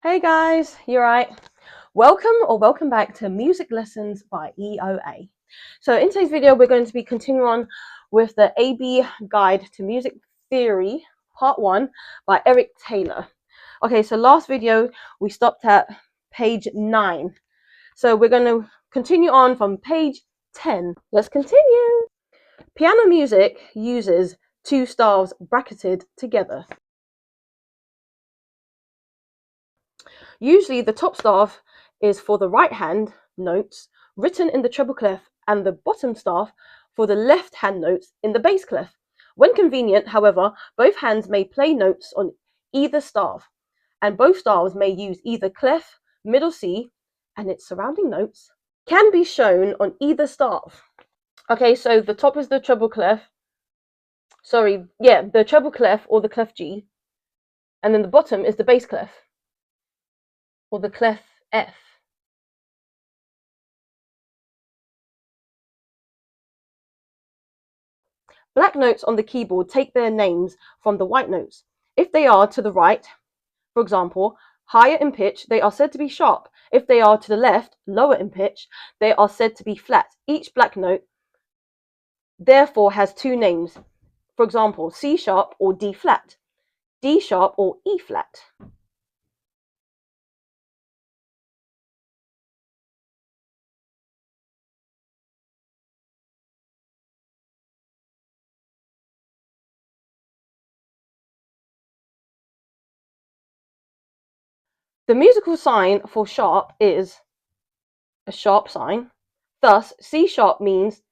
Hey guys, you're right. Welcome back to Music Lessons by E.O.A. So in today's video, we're going to be continuing on with the AB Guide to Music Theory, Part 1 by Eric Taylor. Okay, so last video, we stopped at page 9. So we're going to continue on from page 10. Let's continue. Piano music uses two staves bracketed together. Usually the top staff is for the right hand notes written in the treble clef and the bottom staff for the left hand notes in the bass clef. When convenient, however, both hands may play notes on either staff, and both staves may use either clef, middle C, and its surrounding notes can be shown on either staff. Okay, so the top is the treble clef. The treble clef or the clef G, and then the bottom is the bass clef or the clef F. Black notes on the keyboard take their names from the white notes. If they are to the right, for example, higher in pitch, they are said to be sharp. If they are to the left, lower in pitch, they are said to be flat. Each black note, therefore, has two names. For example, C sharp or D flat, D sharp or E flat. The musical sign for sharp is a sharp sign. Thus, C sharp means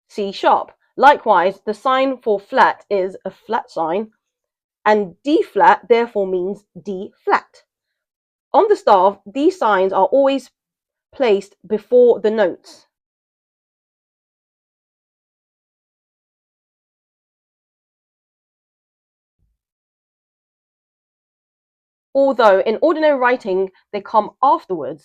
C sharp. Likewise, the sign for flat is a flat sign, and D flat therefore means D flat. On the staff, these signs are always placed before the notes. Although in ordinary writing, they come afterwards.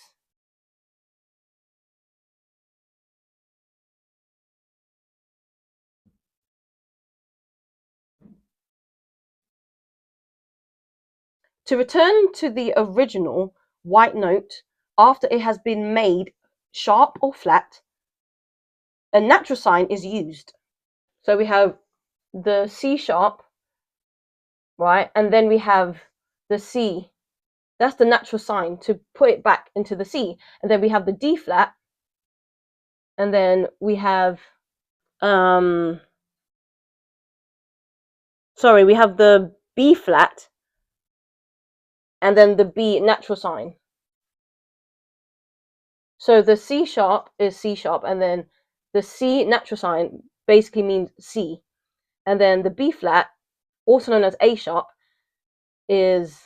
To return to the original white note after it has been made sharp or flat, a natural sign is used. So we have the C sharp, right? And then we have the C. That's the natural sign to put it back into the C. And then we have the D flat. And then we have we have the B flat and then the B natural sign. So the C sharp is C sharp, and then the C natural sign basically means C. And then the B flat, also known as A sharp, is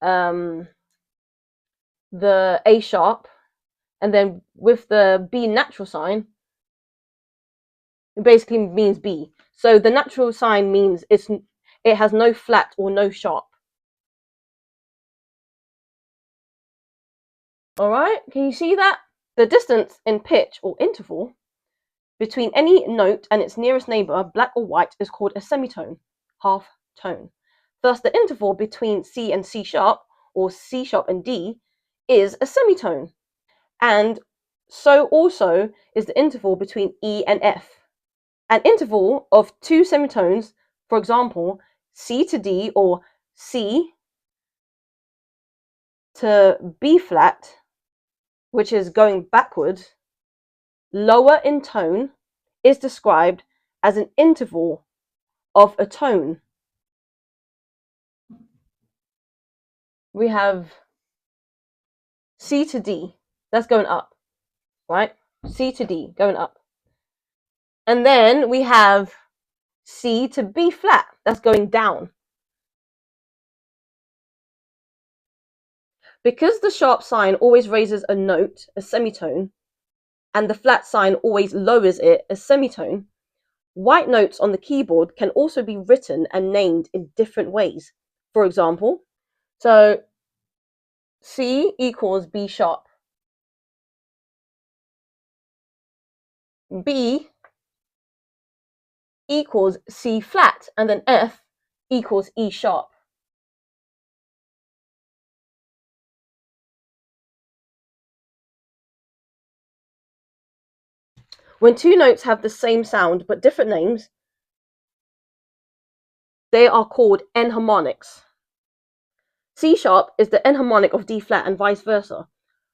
the A sharp. And then with the B natural sign, it basically means B. So the natural sign means it has no flat or no sharp. All right, can you see that? The distance in pitch or interval between any note and its nearest neighbor, black or white, is called a semitone, half tone. Thus, the interval between C and C sharp, or C sharp and D, is a semitone. And so also is the interval between E and F. An interval of two semitones, for example, C to D or C to B flat, which is going backwards, lower in tone, is described as an interval of a tone. We have C to D, that's going up, right? C to D, going up. And then we have C to B flat, that's going down. Because the sharp sign always raises a note, a semitone, and the flat sign always lowers it, a semitone, white notes on the keyboard can also be written and named in different ways. For example, so C equals B sharp, B equals C flat, and then F equals E sharp. When two notes have the same sound but different names, they are called enharmonics. C sharp is the enharmonic of D flat and vice versa.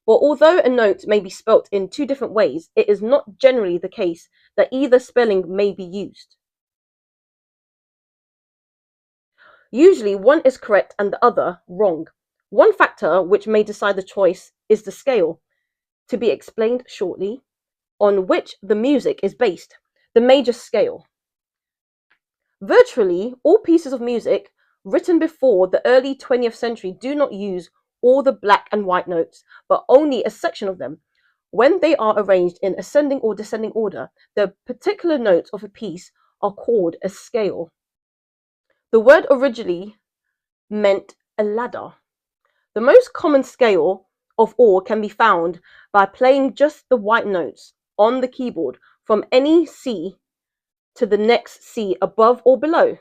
But although a note may be spelt in two different ways, it is not generally the case that either spelling may be used. Usually one is correct and the other wrong. One factor which may decide the choice is the scale, to be explained shortly, on which the music is based, the major scale. Virtually all pieces of music written before the early 20th century do not use all the black and white notes, but only a section of them. When they are arranged in ascending or descending order, the particular notes of a piece are called a scale. The word originally meant a ladder. The most common scale of all can be found by playing just the white notes on the keyboard from any C to the next C above or below.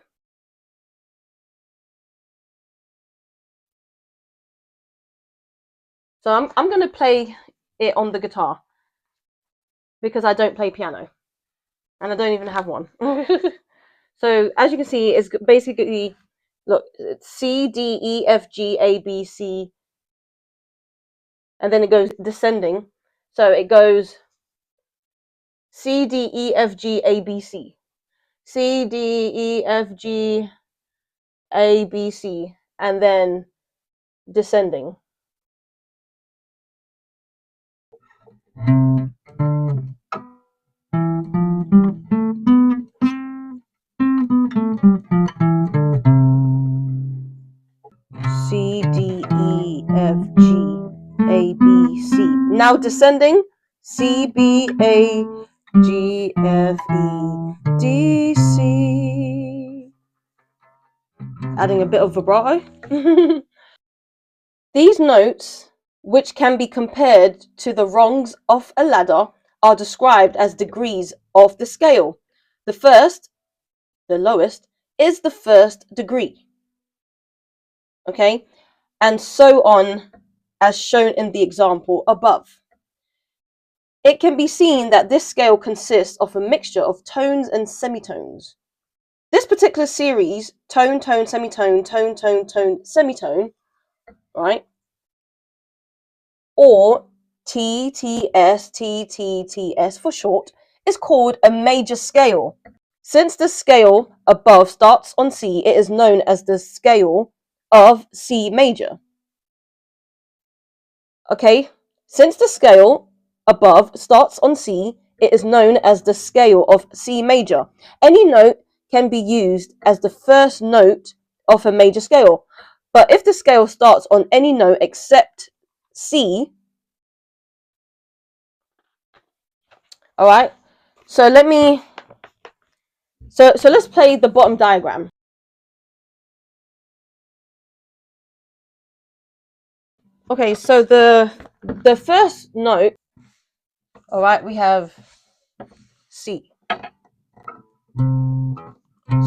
So I'm going to play it on the guitar because I don't play piano and I don't even have one. So as you can see, it's basically, look, it's C, D, E, F, G, A, B, C, and then it goes descending. So it goes C, D, E, F, G, A, B, C. C, D, E, F, G, A, B, C, and then descending. C, D, E, F, G, A, B, C. Now descending. C, B, A, G, F, E, D, C. Adding a bit of vibrato. These notes, which can be compared to the rungs of a ladder, are described as degrees of the scale. The first, the lowest, is the first degree. Okay? And so on, as shown in the example above. It can be seen that this scale consists of a mixture of tones and semitones. This particular series, tone, tone, semitone, tone, tone, tone, semitone, right? Or T, T, S, T, T, T, S for short, is called a major scale. Since the scale above starts on C, it is known as the scale of C major. Okay? Since the scale above starts on C, it is known as the scale of C major. Any note can be used as the first note of a major scale. But if the scale starts on any note except C, all right, so let's play the bottom diagram. Okay, so the first note, all right, we have C.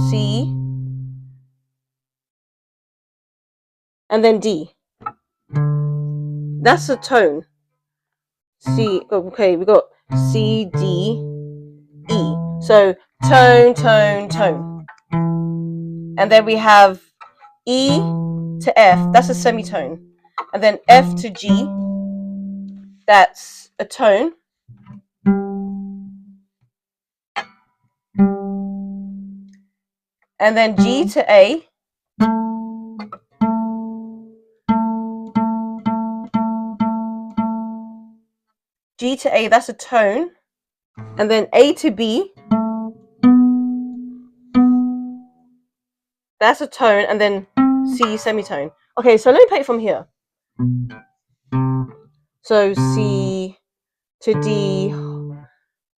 C, and then D. That's a tone. C, okay, we got C, D, E. So tone, tone, tone. And then we have E to F, that's a semitone. And then F to G, that's a tone. And then G to A, G to A, that's a tone. And then A to B, that's a tone. And then C semitone. Okay, so let me play it from here. So C to D,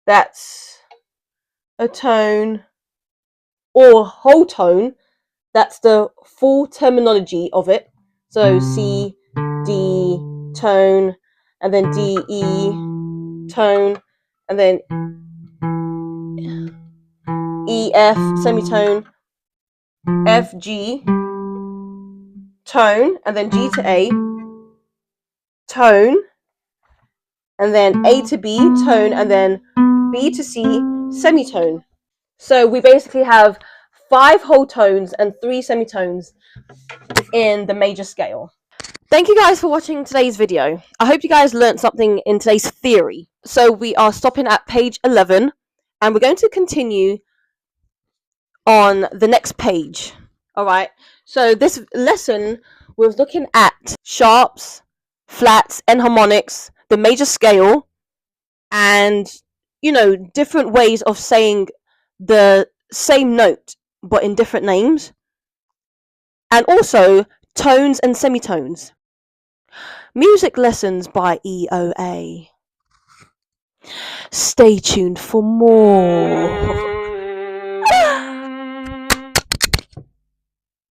that's a tone or whole tone. That's the full terminology of it. So C, D, tone, and then D, E, tone, and then E, F, semitone, F, G, tone, and then G to A, tone, and then A to B, tone, and then B to C semitone. So we basically have 5 whole tones and 3 semitones in the major scale. Thank you guys for watching today's video. I hope you guys learned something in today's theory. So we are stopping at page 11 and we're going to continue on the next page. Alright, so this lesson was looking at sharps, flats, enharmonics, the major scale, and different ways of saying the same note but in different names, and also tones and semitones. Music lessons by E.O.A. Stay tuned for more.